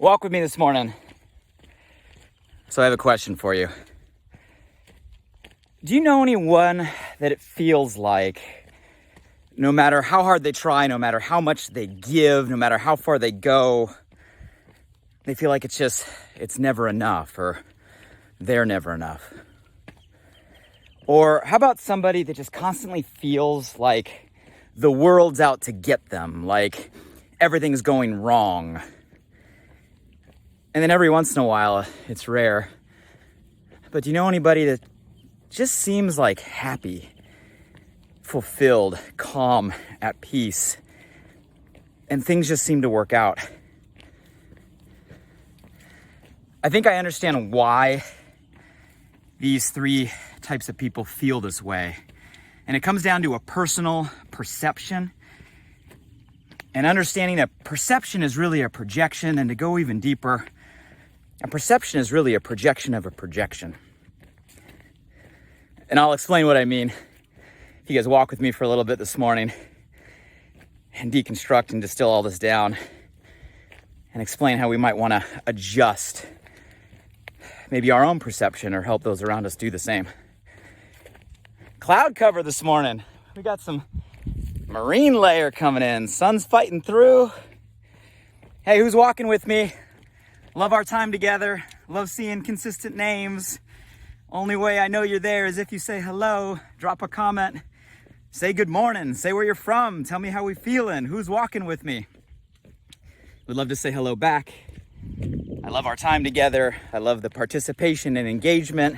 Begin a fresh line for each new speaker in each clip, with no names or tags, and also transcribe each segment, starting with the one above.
Walk with me this morning. So I have a question for you. Do you know anyone that it feels like no matter how hard they try, no matter how much they give, no matter how far they go, they feel like it's never enough, or they're never enough? Or how about somebody that just constantly feels like the world's out to get them, like everything's going wrong? And then every once in a while, it's rare, but do you know anybody that just seems like happy, fulfilled, calm, at peace, and things just seem to work out? I think I understand why these three types of people feel this way. And it comes down to a personal perception and understanding that perception is really a projection, and to go even deeper, a perception is really a projection of a projection. And I'll explain what I mean if you guys walk with me for a little bit this morning and deconstruct and distill all this down and explain how we might want to adjust maybe our own perception or help those around us do the same. Cloud cover this morning. We got some marine layer coming in. Sun's fighting through. Hey, who's walking with me? Love our time together. Love seeing consistent names. Only way I know you're there is if you say hello, drop a comment, say good morning, say where you're from, tell me how we feeling, who's walking with me. We'd love to say hello back. I love our time together. I love the participation and engagement.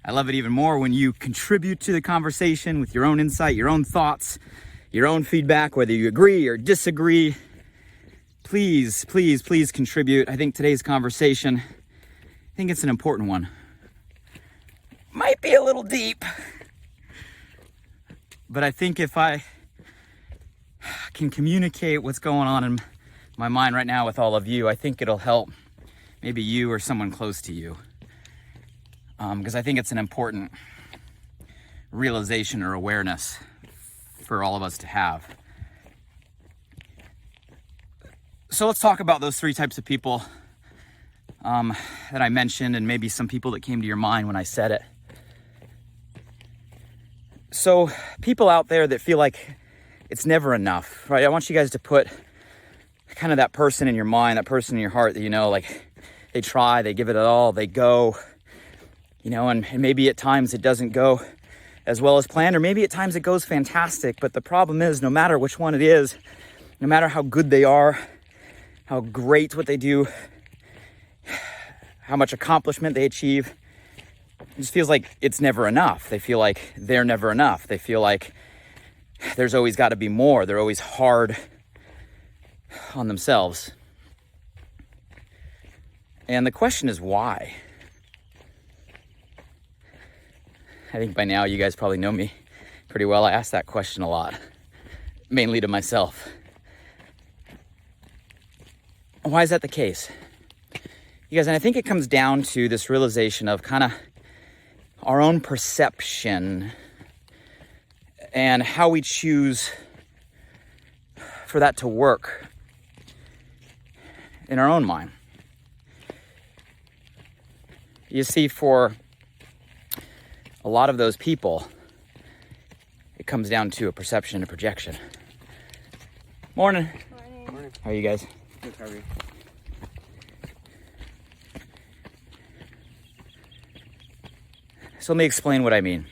I love it even more when you contribute to the conversation with your own insight, your own thoughts, your own feedback, whether you agree or disagree. Please, please, please contribute. I think today's conversation, I think it's an important one. Might be a little deep, but I think if I can communicate what's going on in my mind right now with all of you, I think it'll help maybe you or someone close to you. Because I think it's an important realization or awareness for all of us to have. So let's talk about those three types of people that I mentioned, and maybe some people that came to your mind when I said it. So people out there that feel like it's never enough, right? I want you guys to put kind of that person in your mind, that person in your heart that you know, like they try, they give it all, they go, you know, and maybe at times it doesn't go as well as planned, or maybe at times it goes fantastic. But the problem is, no matter which one it is, no matter how good they are, how great what they do, how much accomplishment they achieve, it just feels like it's never enough. They feel like they're never enough. They feel like there's always got to be more. They're always hard on themselves. And the question is why? I think by now you guys probably know me pretty well. I ask that question a lot, mainly to myself. Why is that the case? You guys, and I think it comes down to this realization of kind of our own perception and how we choose for that to work in our own mind. You see, for a lot of those people, it comes down to a perception and a projection. Morning.
Morning.
How are you guys?
Good, how are you?
So let me explain what I mean.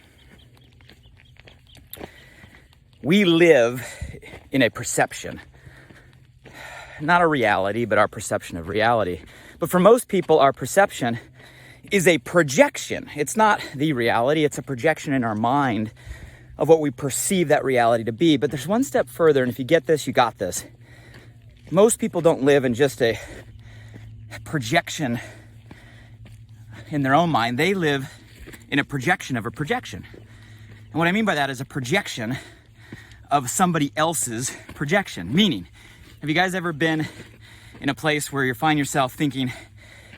We live in a perception, not a reality, but our perception of reality. But for most people, our perception is a projection. It's not the reality, it's a projection in our mind of what we perceive that reality to be. But there's one step further, and if you get this, you got this. Most people don't live in just a projection in their own mind. They live in a projection of a projection. And what I mean by that is a projection of somebody else's projection. Meaning, have you guys ever been in a place where you find yourself thinking,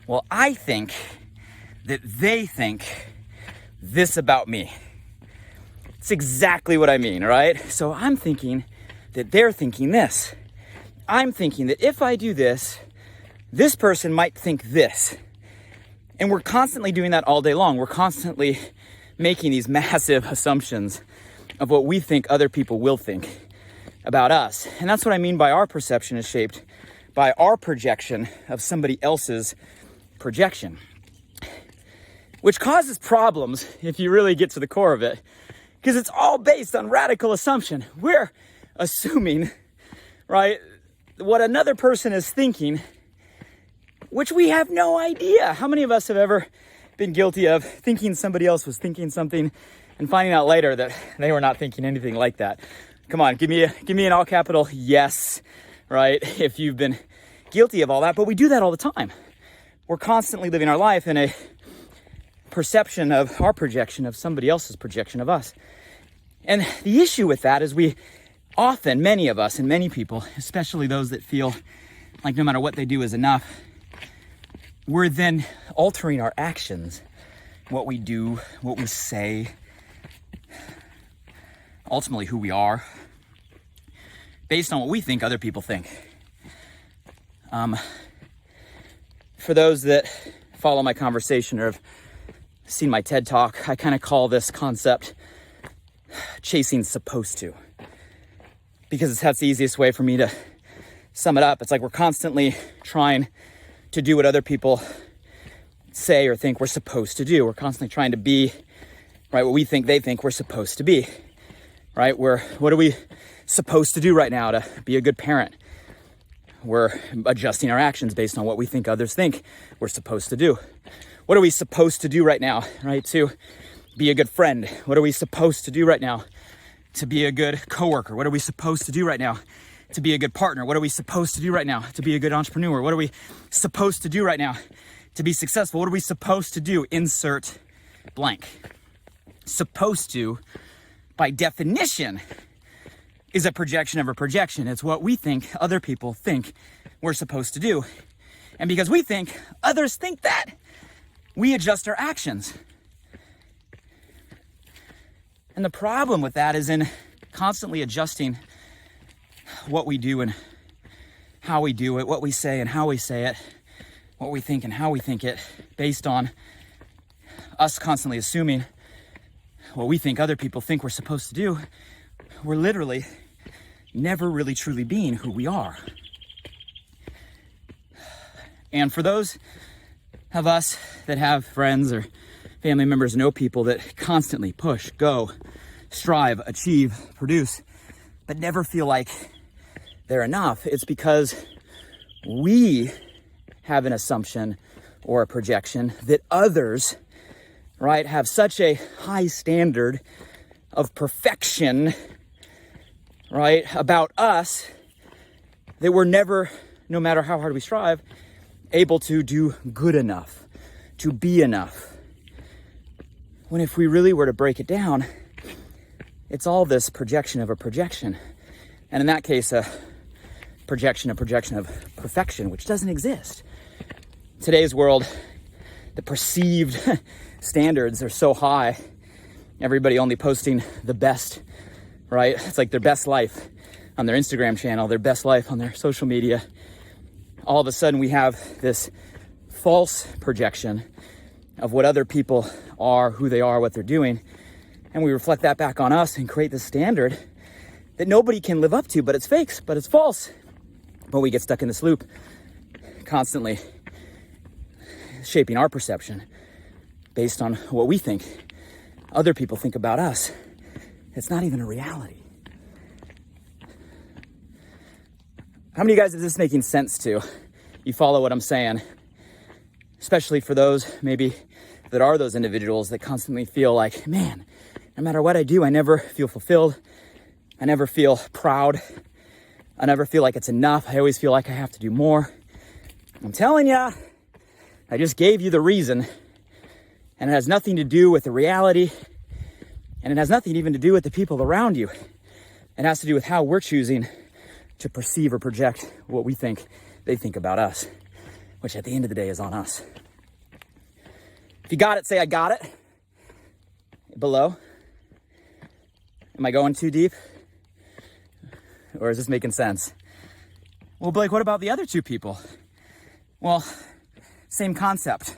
well, I think that they think this about me? It's exactly what I mean, right? So I'm thinking that they're thinking this. I'm thinking that if I do this, this person might think this. And we're constantly doing that all day long. We're constantly making these massive assumptions of what we think other people will think about us. And that's what I mean by our perception is shaped by our projection of somebody else's projection, which causes problems if you really get to the core of it, because it's all based on radical assumption. We're assuming, right, what another person is thinking, which we have no idea. How many of us have ever been guilty of thinking somebody else was thinking something and finding out later that they were not thinking anything like that? Come on, give me an all capital yes, right? If you've been guilty of all that, but we do that all the time. We're constantly living our life in a perception of our projection of somebody else's projection of us. And the issue with that is we often, many of us and many people, especially those that feel like no matter what they do is enough, we're then altering our actions, what we do, what we say, ultimately who we are, based on what we think other people think. For those that follow my conversation or have seen my TED Talk, I kind of call this concept chasing supposed to, because that's the easiest way for me to sum it up. It's like we're constantly trying to do what other people say or think we're supposed to do. We're constantly trying to be, right, what we think they think we're supposed to be, right? What are we supposed to do right now to be a good parent? We're adjusting our actions based on what we think others think we're supposed to do. What are we supposed to do right now, right, to be a good friend? What are we supposed to do right now to be a good coworker? What are we supposed to do right now to be a good partner? What are we supposed to do right now to be a good entrepreneur? What are we supposed to do right now to be successful? What are we supposed to do? Insert blank. Supposed to, by definition, is a projection of a projection. It's what we think other people think we're supposed to do. And because we think others think that, we adjust our actions. And the problem with that is in constantly adjusting what we do and how we do it, what we say and how we say it, what we think and how we think it, based on us constantly assuming what we think other people think we're supposed to do, we're literally never really truly being who we are. And for those of us that have friends or family members, know people that constantly push, go, strive, achieve, produce, but never feel like they're enough, it's because we have an assumption or a projection that others, right, have such a high standard of perfection, right, about us that we're never, no matter how hard we strive, able to do good enough, to be enough. When if we really were to break it down, it's all this projection of a projection. And in that case, a projection of perfection, which doesn't exist. Today's world, the perceived standards are so high. Everybody only posting the best, right? It's like their best life on their Instagram channel, their best life on their social media. All of a sudden we have this false projection of what other people are, who they are, what they're doing. And we reflect that back on us and create this standard that nobody can live up to, but it's fake, but it's false. But we get stuck in this loop, constantly shaping our perception based on what we think other people think about us. It's not even a reality. How many of you guys is this making sense to? You follow what I'm saying? Especially for those maybe that are those individuals that constantly feel like, man, no matter what I do, I never feel fulfilled. I never feel proud. I never feel like it's enough. I always feel like I have to do more. I'm telling ya, I just gave you the reason, and it has nothing to do with the reality, and it has nothing even to do with the people around you. It has to do with how we're choosing to perceive or project what we think they think about us, which at the end of the day is on us. If you got it, say I got it below. Am I going too deep? Or is this making sense? Well, Blake, what about the other two people? Well, same concept,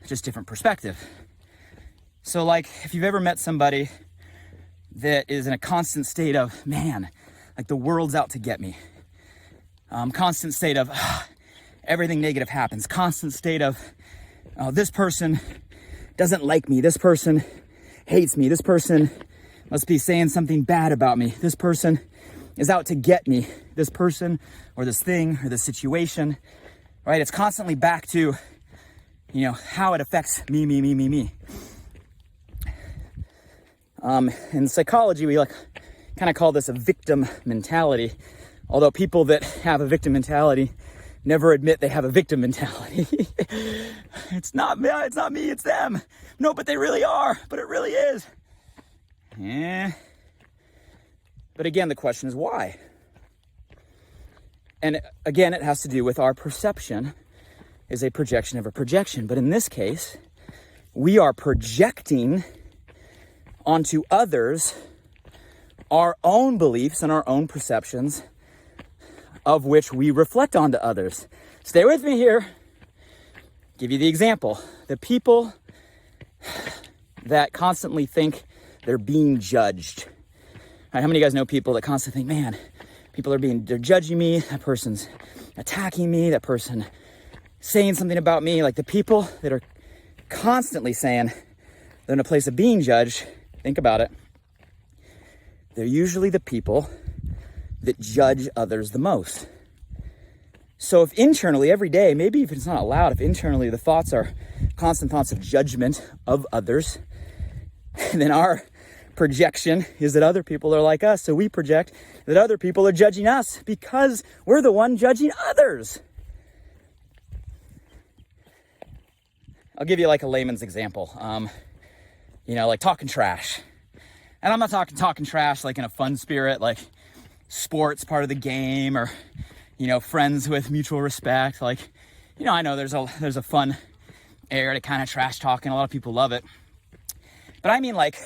just different perspective. So like if you've ever met somebody that is in a constant state of, man, like the world's out to get me. Constant state of everything negative happens. Constant state of this person doesn't like me. This person hates me. This person must be saying something bad about me. This person is out to get me. This person or this thing or this situation, right? It's constantly back to, how it affects me. In psychology, we kind of call this a victim mentality. Although people that have a victim mentality never admit they have a victim mentality. It's not me, it's them. No, but they really are, but it really is. Yeah. But again, the question is why? And again, it has to do with our perception is a projection of a projection. But in this case, we are projecting onto others our own beliefs and our own perceptions of which we reflect onto others. Stay with me here. Give you the example. The people that constantly think they're being judged. Right, how many of you guys know people that constantly think, man, they're judging me, that person's attacking me, that person saying something about me. Like the people that are constantly saying they're in a place of being judged, think about it. They're usually the people that judge others the most. So if internally every day, maybe if it's not out loud, if internally the thoughts are constant thoughts of judgment of others, then our projection is that other people are like us. So we project that other people are judging us because we're the one judging others. I'll give you like a layman's example. Like talking trash. And I'm not talking trash like in a fun spirit, like sports part of the game or, friends with mutual respect. Like, I know there's a fun air to kind of trash talking. A lot of people love it. But I mean like,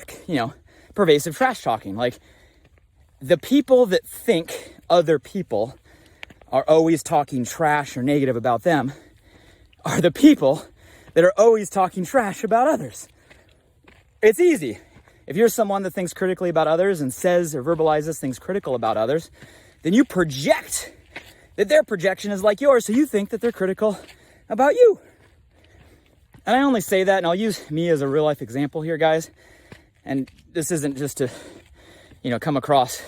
pervasive trash talking. Like the people that think other people are always talking trash or negative about them are the people that are always talking trash about others. It's easy. If you're someone that thinks critically about others and says or verbalizes things critical about others, then you project that their projection is like yours, so you think that they're critical about you. And I only say that, and I'll use me as a real life example here, guys. And this isn't just to, come across,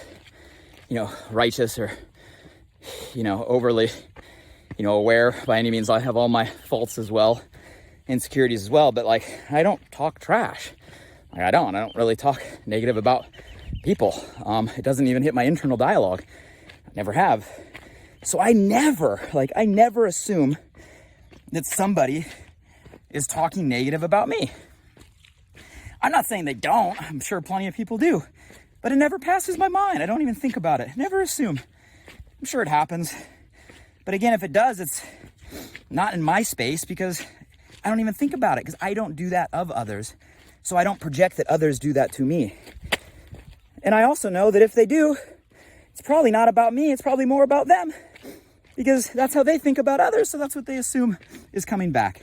righteous or, overly, aware by any means. I have all my faults as well, insecurities as well, but I don't talk trash. I don't really talk negative about people. It doesn't even hit my internal dialogue. I never have. So I never assume that somebody is talking negative about me. I'm not saying they don't. I'm sure plenty of people do. But it never passes my mind. I don't even think about it. Never assume. I'm sure it happens. But again, if it does, it's not in my space because I don't even think about it because I don't do that of others. So I don't project that others do that to me. And I also know that if they do, it's probably not about me. It's probably more about them because that's how they think about others. So that's what they assume is coming back.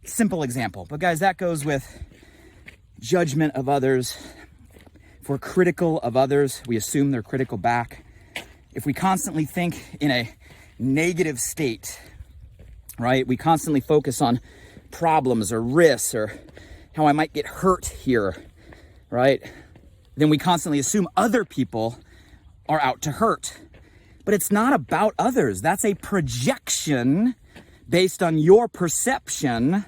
Simple example. But guys, that goes with judgment of others. If we're critical of others, we assume they're critical back. If we constantly think in a negative state, right? We constantly focus on problems or risks or how I might get hurt here, right? Then we constantly assume other people are out to hurt. But it's not about others. That's a projection based on your perception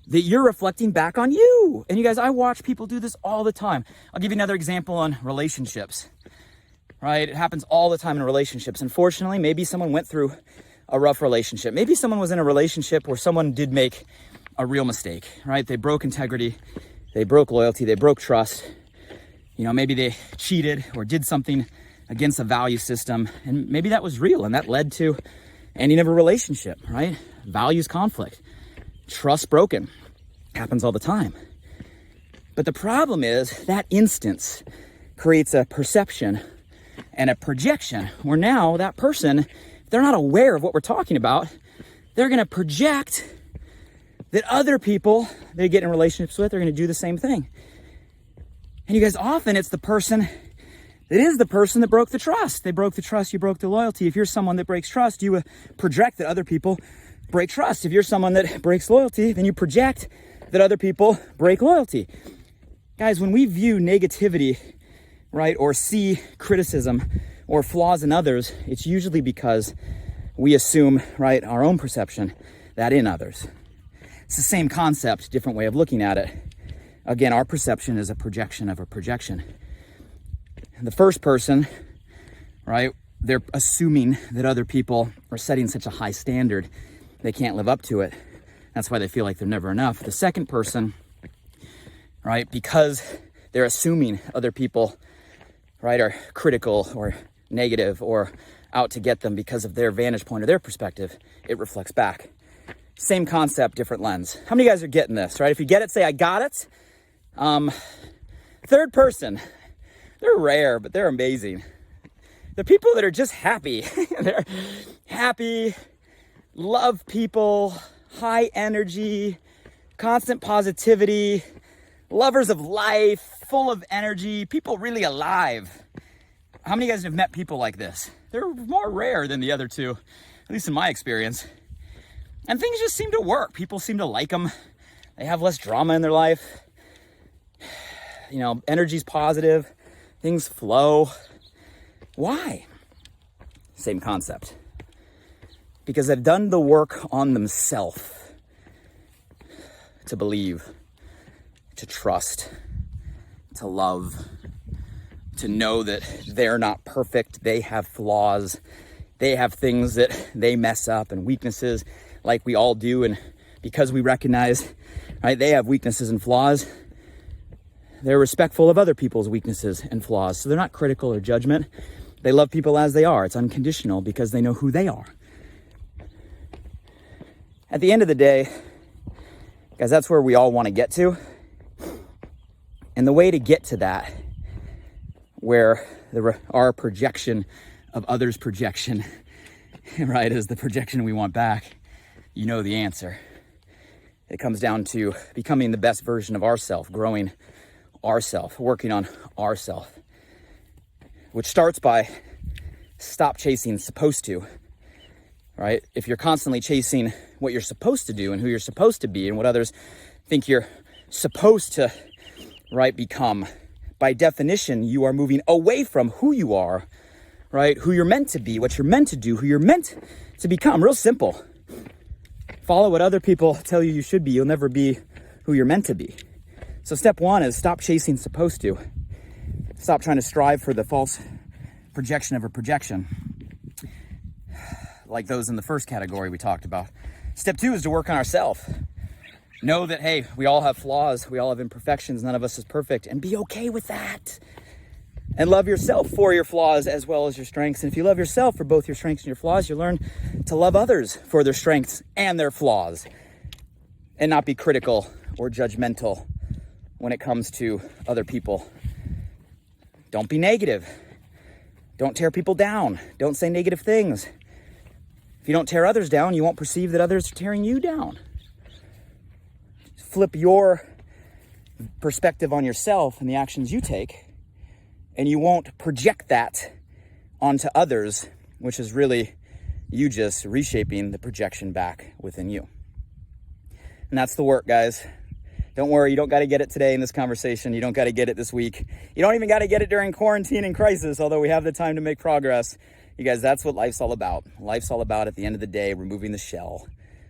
that you're reflecting back on you. And you guys, I watch people do this all the time. I'll give you another example on relationships, right? It happens all the time in relationships. Unfortunately, maybe someone went through a rough relationship. Maybe someone was in a relationship where someone did make a real mistake, right? They broke integrity, they broke loyalty, they broke trust. Maybe they cheated or did something against a value system, and maybe that was real, and that led to ending of a relationship, right? Values conflict, trust broken, happens all the time. But the problem is that instance creates a perception and a projection where now that person, if they're not aware of what we're talking about, they're going to project that other people they get in relationships with are going to do the same thing. And you guys, often it's the person that broke the trust. They broke the trust, you broke the loyalty. If you're someone that breaks trust, you project that other people break trust. If you're someone that breaks loyalty, then you project that other people break loyalty. Guys, when we view negativity, right, or see criticism or flaws in others, it's usually because we assume, right, our own perception that in others. It's the same concept, different way of looking at it. Again, our perception is a projection of a projection. The first person, right, they're assuming that other people are setting such a high standard, they can't live up to it. That's why they feel like they're never enough. The second person, right, because they're assuming other people, right, are critical or negative or out to get them because of their vantage point or their perspective, it reflects back. Same concept, different lens. How many of you guys are getting this, right? If you get it, say, I got it. Third person, they're rare, but they're amazing. The people that are just happy. They're happy, love people, high energy, constant positivity, lovers of life, full of energy, people really alive. How many of you guys have met people like this? They're more rare than the other two, at least in my experience. And things just seem to work. People seem to like them. They have less drama in their life. You know, energy's positive. Things flow. Why? Same concept. Because they've done the work on themselves to believe, to trust, to love, to know that they're not perfect. They have flaws. They have things that they mess up and weaknesses like we all do. And because we recognize, right, they have weaknesses and flaws, they're respectful of other people's weaknesses and flaws. So they're not critical or judgment. They love people as they are. It's unconditional because they know who they are. At the end of the day, guys, that's where we all want to get to. And the way to get to that, where our projection of others' projection, right, is the projection we want back, you know the answer. It comes down to becoming the best version of ourself, growing ourself, working on ourself, which starts by stop chasing supposed to, right? If you're constantly chasing what you're supposed to do and who you're supposed to be and what others think you're supposed to, right, become, by definition, you are moving away from who you are, right? Who you're meant to be, what you're meant to do, who you're meant to become. Real simple. Follow what other people tell you should be. You'll never be who you're meant to be. So step one is stop chasing supposed to. Stop trying to strive for the false projection of a projection, like those in the first category we talked about. Step two is to work on ourselves. Know that, hey, we all have flaws. We all have imperfections. None of us is perfect. And be okay with that. And love yourself for your flaws as well as your strengths. And if you love yourself for both your strengths and your flaws, you learn to love others for their strengths and their flaws. And not be critical or judgmental when it comes to other people. Don't be negative. Don't tear people down. Don't say negative things. If you don't tear others down, you won't perceive that others are tearing you down. Flip your perspective on yourself and the actions you take, and you won't project that onto others, which is really you just reshaping the projection back within you. And that's the work, guys. Don't worry, you don't got to get it today in this conversation. You don't got to get it this week. You don't even got to get it during quarantine and crisis, although we have the time to make progress. You guys, that's what life's all about. Life's all about, at the end of the day, removing the shell,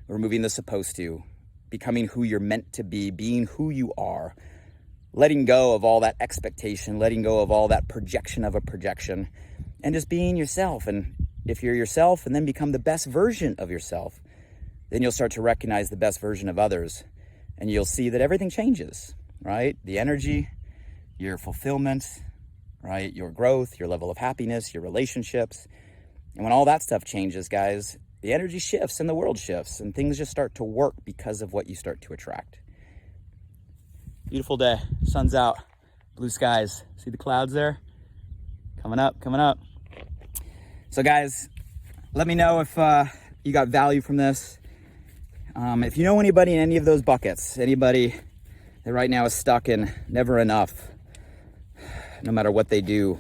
removing the supposed to, becoming who you're meant to be, being who you are, letting go of all that expectation, letting go of all that projection of a projection, and just being yourself. And if you're yourself and then become the best version of yourself, then you'll start to recognize the best version of others. And you'll see that everything changes, right? The energy, your fulfillment, right? Your growth, your level of happiness, your relationships. And when all that stuff changes, guys, the energy shifts and the world shifts and things just start to work because of what you start to attract. Beautiful day. Sun's out. Blue skies. See the clouds there? Coming up, coming up. So guys, let me know if you got value from this. If you know anybody in any of those buckets, anybody that right now is stuck in never enough, no matter what they do,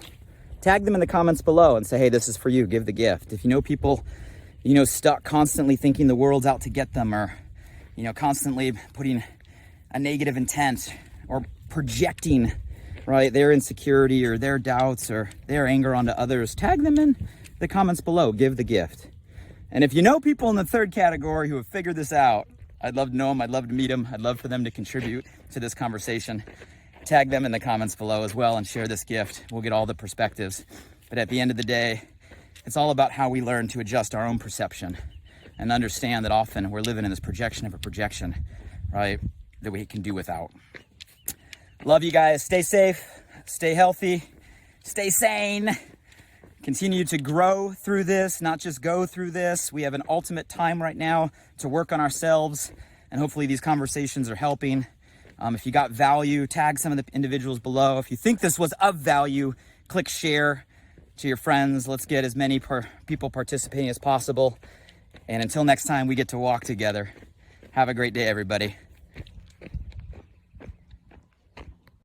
tag them in the comments below and say, hey, this is for you, give the gift. If you know people, stuck constantly thinking the world's out to get them, or, constantly putting a negative intent or projecting, right, their insecurity or their doubts or their anger onto others, tag them in the comments below, give the gift. And if you know people in the third category who have figured this out, I'd love to know them, I'd love to meet them, I'd love for them to contribute to this conversation. Tag them in the comments below as well and share this gift. We'll get all the perspectives. But at the end of the day, it's all about how we learn to adjust our own perception and understand that often we're living in this projection of a projection, right, that we can do without. Love you guys. Stay safe, stay healthy, stay sane. Continue to grow through this, not just go through this. We have an ultimate time right now to work on ourselves, and hopefully these conversations are helping. If you got value, tag some of the individuals below. If you think this was of value, click share to your friends. Let's get as many people participating as possible. And until next time we get to walk together, have a great day, everybody.